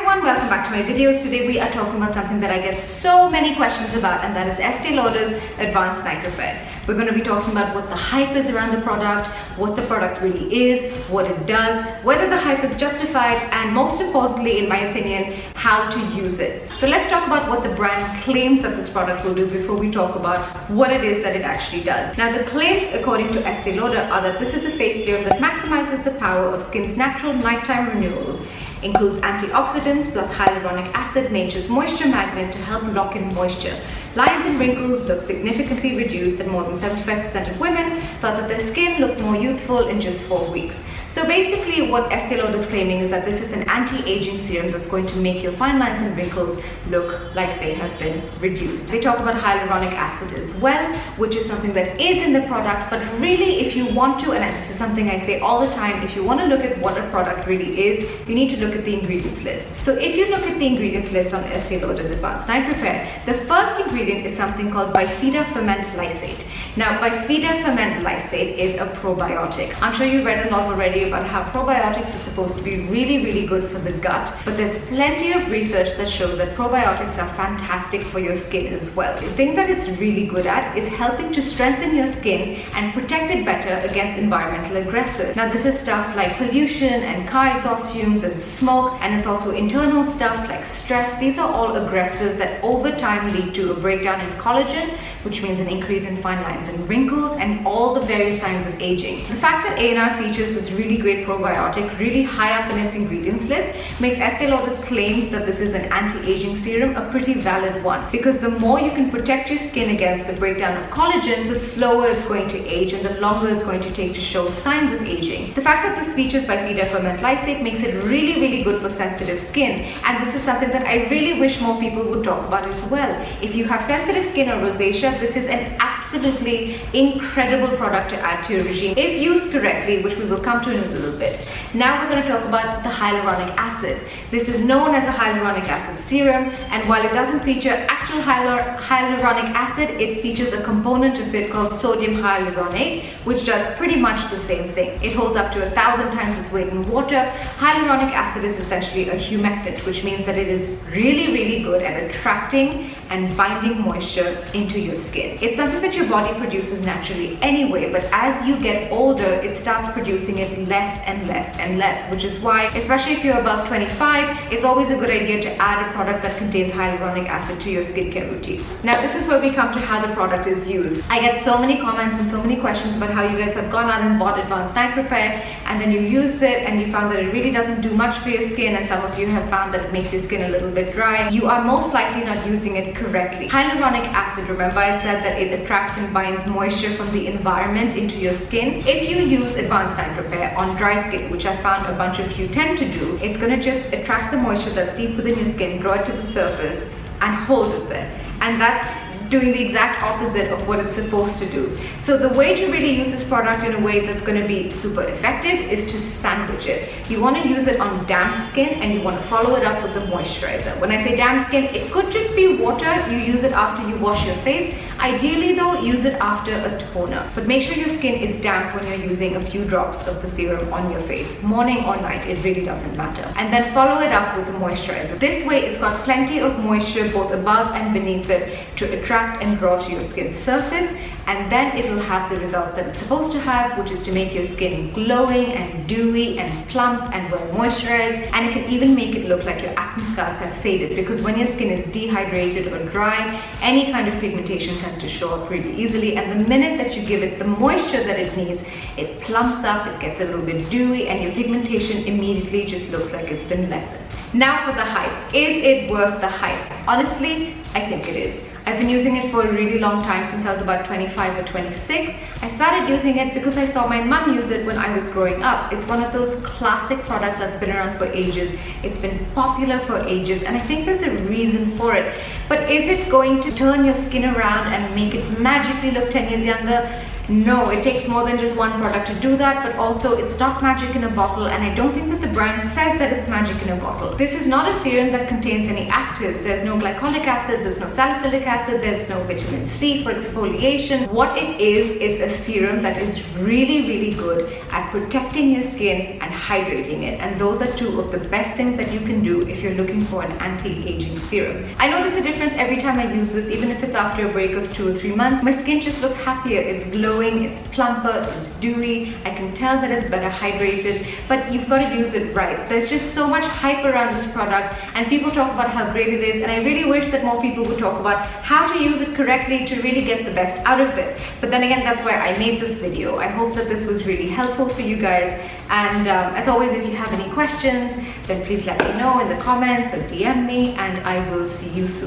everyone, welcome back to my videos. Today we are talking about something that I get so many questions about, and that is Estee Lauder's Advanced Night Repair. We're going to be talking about what the hype is around the product, what the product really is, what it does, whether the hype is justified, and most importantly, in my opinion, how to use it. So let's talk about what the brand claims that this product will do before we talk about what it is that it actually does. Now, the claims according to Estee Lauder are that this is a face serum that maximizes the power of skin's natural nighttime renewal, includes antioxidants plus hyaluronic acid, nature's moisture magnet, to help lock in moisture. Lines and wrinkles look significantly reduced, and more than 75% of women felt that their skin looked more youthful in just 4 weeks. So basically what Estee Lauder is claiming is that this is an anti-aging serum that's going to make your fine lines and wrinkles look like they have been reduced. They talk about hyaluronic acid as well, which is something that is in the product, but really if you want to, and this is something I say all the time, if you want to look at what a product really is, you need to look at the ingredients list. So if you look at the ingredients list on Estee Lauder's Advanced Night Repair, the first ingredient is something called bifida ferment lysate. Now, bifida ferment lysate is a probiotic. I'm sure you read a lot already about how probiotics are supposed to be really good for the gut, but there's plenty of research that shows that probiotics are fantastic for your skin as well. The thing that it's really good at is helping to strengthen your skin and protect it better against environmental aggressors. Now, this is stuff like pollution and car exhaust fumes and smoke, and it's also internal stuff like stress. These are all aggressors that over time lead to a breakdown in collagen, which means an increase in fine lines and wrinkles and all the various signs of aging. The fact that A&R features this really great probiotic really high up in its ingredients list makes Estee Lauder's claims that this is an anti-aging serum a pretty valid one, because the more you can protect your skin against the breakdown of collagen, the slower it's going to age and the longer it's going to take to show signs of aging. The fact that this features bifida ferment lysate makes it really good for sensitive skin, and this is something that I really wish more people would talk about as well. If you have sensitive skin or rosacea, this is an absolutely incredible product to add to your regime if used correctly, which we will come to in a little bit. Now we're going to talk about the hyaluronic acid. This is known as a hyaluronic acid serum, and while it doesn't feature actual hyaluronic acid, it features a component of it called sodium hyaluronate, which does pretty much the same thing. It holds up to 1,000 times its weight in water. Hyaluronic acid is essentially a humectant, which means that it is really good at attracting and binding moisture into your skin. It's something that your body produces naturally anyway, but as you get older, it starts producing it less and less, which is why, especially if you're above 25, it's always a good idea to add a product that contains hyaluronic acid to your skincare routine. Now, this is where we come to how the product is used. I get so many comments and so many questions about how you guys have gone out and bought Advanced Night Repair, and then you use it and you found that it really doesn't do much for your skin, and some of you have found that it makes your skin a little bit dry. You are most likely not using it correctly. Hyaluronic acid, remember I said that it attracts and binds moisture from the environment into your skin. If you use Advanced Night Repair on dry skin, which I found a bunch of you tend to do, it's going to just attract the moisture that's deep within your skin, draw it to the surface, and hold it there. And that's doing the exact opposite of what it's supposed to do. So the way to really use this product in a way that's going to be super effective is to sandwich it. You want to use it on damp skin, and you want to follow it up with a moisturizer. When I say damp skin, it could just be water. You use it after you wash your face. Ideally though, use it after a toner. But make sure your skin is damp when you're using a few drops of the serum on your face. Morning or night, it really doesn't matter. And then follow it up with a moisturizer. This way it's got plenty of moisture both above and beneath it to attract and draw to your skin's surface, and then it will have the results that it's supposed to have, which is to make your skin glowing and dewy and plump and well moisturized, and it can even make it look like your acne scars have faded, because when your skin is dehydrated or dry, any kind of pigmentation tends to show up really easily, and the minute that you give it the moisture that it needs, it plumps up, it gets a little bit dewy, and your pigmentation immediately just looks like it's been lessened. Now for the hype. Is it worth the hype? Honestly, I think it is. I've been using it for a really long time, since I was about 25 or 26. I started using it because I saw my mom use it when I was growing up. It's one of those classic products that's been around for ages. It's been popular for ages, and I think there's a reason for it. But is it going to turn your skin around and make it magically look 10 years younger? No, it takes more than just one product to do that, but also it's not magic in a bottle, and I don't think that the brand says that it's magic in a bottle. This is not a serum that contains any actives. There's no glycolic acid, there's no salicylic acid, there's no vitamin C for exfoliation. What it is a serum that is really good at protecting your skin and hydrating it, and those are two of the best things that you can do if you're looking for an anti-aging serum. I notice a difference every time I use this, even if it's after a break of 2 or 3 months. My skin just looks happier, it's glowing, it's plumper, it's dewy. I can tell that it's better hydrated, but you've got to use it right. There's just so much hype around this product, and people talk about how great it is, and I really wish that more people would talk about how to use it correctly to really get the best out of it. But then again, that's why I made this video. I hope that this was really helpful for you guys, and as always, if you have any questions, then please let me know in the comments or DM me, and I will see you soon.